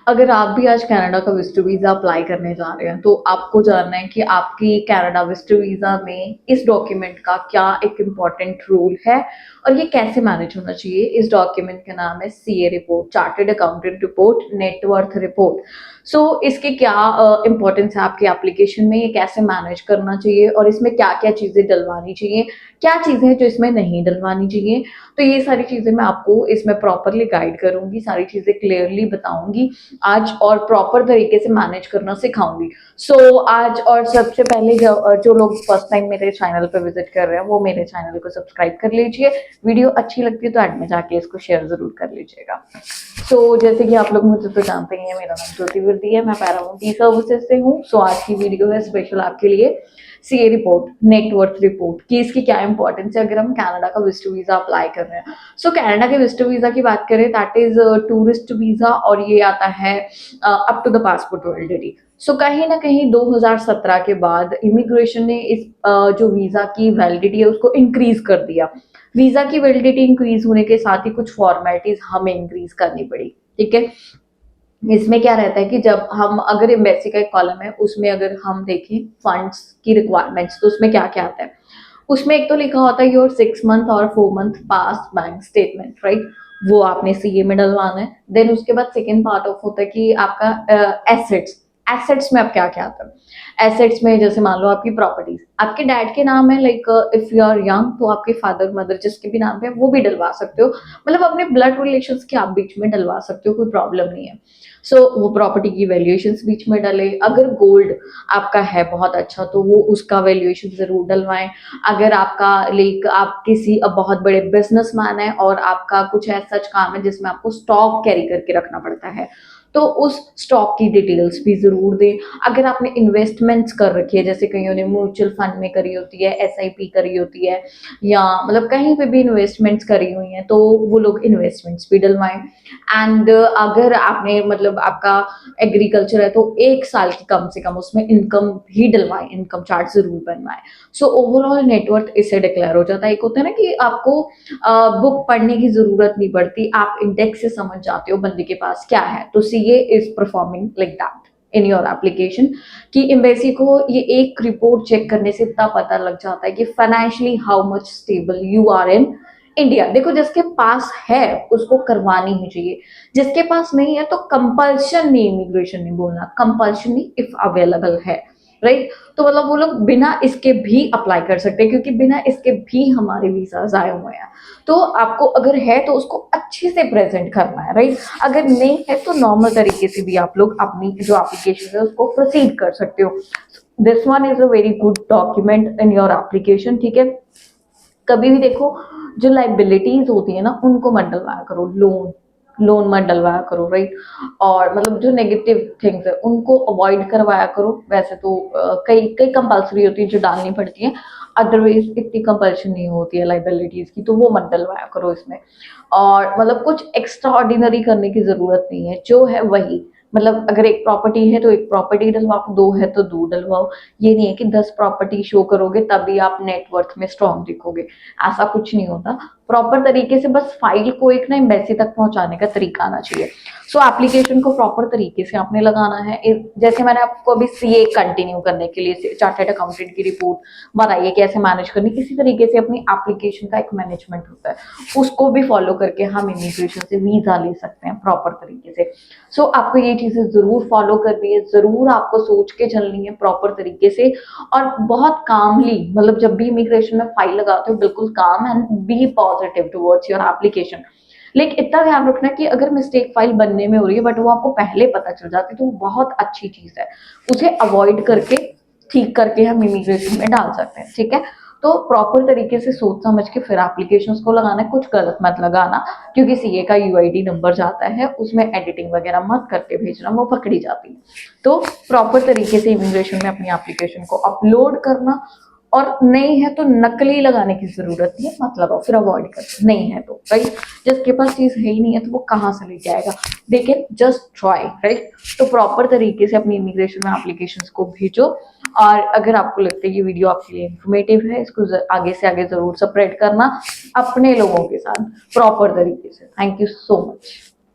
अगर आप भी आज कनाडा का विजिटर वीज़ा अप्लाई करने जा रहे हैं, तो आपको जानना है कि आपकी कनाडा विजिटर वीज़ा में इस डॉक्यूमेंट का क्या एक इम्पॉर्टेंट रूल है और ये कैसे मैनेज होना चाहिए। इस डॉक्यूमेंट का नाम है CA report, chartered accountant report, net worth report. So इसके क्या इम्पोर्टेंस है आपकी एप्लीकेशन में, ये कैसे मैनेज करना चाहिए और इसमें क्या क्या चीज़ें डलवानी चाहिए, क्या चीज़ें हैं जो इसमें नहीं डलवानी चाहिए। तो ये सारी चीज़ें मैं आपको इसमें प्रॉपरली गाइड करूँगी, सारी चीज़ें क्लियरली बताऊँगी आज और प्रॉपर तरीके से मैनेज करना सिखाऊंगी। आज और सबसे पहले जो लोग फर्स्ट टाइम मेरे चैनल पे विजिट कर रहे हैं वो मेरे चैनल को सब्सक्राइब कर लीजिए। वीडियो अच्छी लगती है तो एंड में जाके इसको शेयर जरूर कर लीजिएगा। जैसे कि आप लोग मुझे तो जानते ही हैं, मेरा नाम ज्योति वर्दी है, मैं पैरामाउंट सर्विसेज से हूँ। आज की वीडियो है स्पेशल आपके लिए सीए रिपोर्ट, नेटवर्थ रिपोर्ट कि इसकी क्या इंपॉर्टेंस है अगर हम कनाडा का विजिटर वीजा अप्लाई कर रहे हैं। कनाडा के विजिटर वीजा की बात करें, दैट इज टूरिस्ट वीजा और ये आता है up to the passport validity. कहीं ना कहीं 2017 के बाद इमिग्रेशन ने इस जो वीजा की वैलिडिटी है उसको इंक्रीज कर दिया। वीजा की वैलिडिटी इंक्रीज होने के साथ ही कुछ फॉर्मेलिटीज हमें इंक्रीज करनी पड़ी। ठीक है, इसमें क्या रहता है कि जब हम अगर एम्बेसी का एक कॉलम है उसमें अगर हम देखें फंड्स की रिक्वायरमेंट्स, तो उसमें क्या क्या आता है। उसमें एक तो लिखा होता है योर 6 मंथ और 4 month past bank statement, right. वो आपने सीए में डलवाना है। देन उसके बाद सेकेंड पार्ट ऑफ होता है कि आपका एसेट्स। एसेट्स में अब क्या क्या आता है। एसेट्स में जैसे मान लो आपकी प्रॉपर्टीज आपके डैड के नाम है, like if you are young तो आपके फादर मदर जिसके भी नाम पे है वो भी डलवा सकते हो। मतलब अपने ब्लड रिलेशन के आप बीच में डलवा सकते हो, कोई प्रॉब्लम नहीं है। वो प्रॉपर्टी की वैल्यूएशन बीच में डले। अगर गोल्ड आपका है बहुत अच्छा तो वो उसका वैल्यूएशन जरूर डलवाएं। अगर आपका लाइक आप किसी बहुत बड़े बिजनेसमैन है और आपका कुछ ऐसा काम है जिसमें आपको स्टॉक कैरी करके रखना पड़ता है, तो उस स्टॉक की डिटेल्स भी जरूर दें। अगर आपने इन्वेस्टमेंट्स कर रखी है, जैसे कईयों ने म्यूचुअल फंड में करी होती है, एसआईपी करी होती है, या मतलब कहीं पे भी इन्वेस्टमेंट्स करी हुई हैं, तो वो लोग इन्वेस्टमेंट्स भी डलवाएं। एंड अगर आपने मतलब आपका एग्रीकल्चर है तो 1 साल की कम से कम उसमें इनकम भी डलवाएं, इनकम चार्ट जरूर बनवाएं। ओवरऑल नेटवर्थ इससे डिक्लेयर हो जाता है। एक होता है ना कि आपको बुक पढ़ने की जरूरत नहीं पड़ती, आप इंडेक्स से समझ जाते हो बंदे के पास क्या है। तो CA is performing like that in your application कि एम्बेसी को ये एक रिपोर्ट चेक करने से इतना पता लग जाता है कि financially how much stable you are in India. देखो जिसके पास है उसको करवानी ही चाहिए, जिसके पास नहीं है तो कंपल्शन नहीं, इमिग्रेशन नहीं बोलना, कंपल्शन नहीं, इफ अवेलेबल है, राइट। तो मतलब वो लोग बिना इसके भी अप्लाई कर सकते हैं, क्योंकि बिना इसके भी हमारे वीजा आए हुए हैं। तो आपको अगर है तो उसको अच्छे से प्रेजेंट करना है, राइट। अगर नहीं है तो नॉर्मल तरीके से भी आप लोग अपनी जो एप्लीकेशन है उसको प्रोसीड कर सकते हो। This one is a very good document in your application. ठीक है, कभी भी देखो जो लाइबिलिटीज होती है ना उनको मत डलवाया करो, लोन लोन मत डलवाया करो, राइट। और मतलब जो नेगेटिव थिंग्स है उनको अवॉइड करवाया करो। वैसे तो कई कई कंपल्सरी होती है जो डालनी पड़ती है, अदरवाइज इतनी कंपल्शन नहीं होती है लाइबिलिटीज की, तो वो मत डलवाया करो इसमें। और मतलब कुछ एक्स्ट्रा ऑर्डिनरी करने की जरूरत नहीं है, जो है वही। मतलब अगर एक प्रॉपर्टी है तो एक प्रॉपर्टी डलवाओ, 2 है तो 2 डलवाओ। ये नहीं है कि 10 प्रॉपर्टी शो करोगे तभी आप नेटवर्थ में स्ट्रॉन्ग दिखोगे, ऐसा कुछ नहीं होता। प्रॉपर तरीके से बस फाइल को एक ना एम्बेसी तक पहुंचाने का तरीका आना चाहिए। एप्लीकेशन को प्रॉपर तरीके से आपने लगाना है। जैसे मैंने आपको अभी सीए कंटिन्यू करने के लिए चार्टर्ड अकाउंटेंट की रिपोर्ट बताइए कैसे मैनेज करनी, इसी तरीके से अपनी एप्लीकेशन का एक मैनेजमेंट होता है, उसको भी फॉलो करके हम इमिग्रेशन से वीजा ले सकते हैं प्रॉपर तरीके से। आपको ये चीजें जरूर फॉलो करनी है, जरूर आपको सोच के चलनी है प्रॉपर तरीके से, और बहुत कामली, मतलब जब भी इमिग्रेशन में फाइल लगाते हो बिल्कुल काम and be positive towards your application. लेकिन इतना ध्यान रखना कि अगर मिस्टेक फाइल बनने में हो रही है बट वो आपको पहले पता चल जाती है तो वो बहुत अच्छी चीज है, उसे अवॉइड करके ठीक करके हम इमिग्रेशन में डाल सकते हैं। ठीक है, तो प्रॉपर तरीके से सोच समझ के फिर एप्लीकेशंस को लगाना है, कुछ गलत मत लगाना, क्योंकि सीए का यूआईडी नंबर जाता है उसमें एडिटिंग वगैरह मत करके भेजना, वो पकड़ी जाती है। तो प्रॉपर तरीके से इमिग्रेशन में अपनी एप्लीकेशन को अपलोड करना, और नहीं है तो नकली लगाने की जरूरत नहीं है, मत लगाओ, फिर अवॉइड कर। नहीं है तो राइट, जिसके पास चीज है ही नहीं है तो वो कहाँ से लेके आएगा। लेकिन जस्ट ट्राई, राइट। तो प्रॉपर तरीके से अपनी इमिग्रेशन में एप्लीकेशंस को भेजो। और अगर आपको लगता है ये वीडियो आपके लिए इंफॉर्मेटिव है, इसको आगे से आगे जरूर स्प्रेड करना अपने लोगों के साथ प्रॉपर तरीके से। Thank you so much.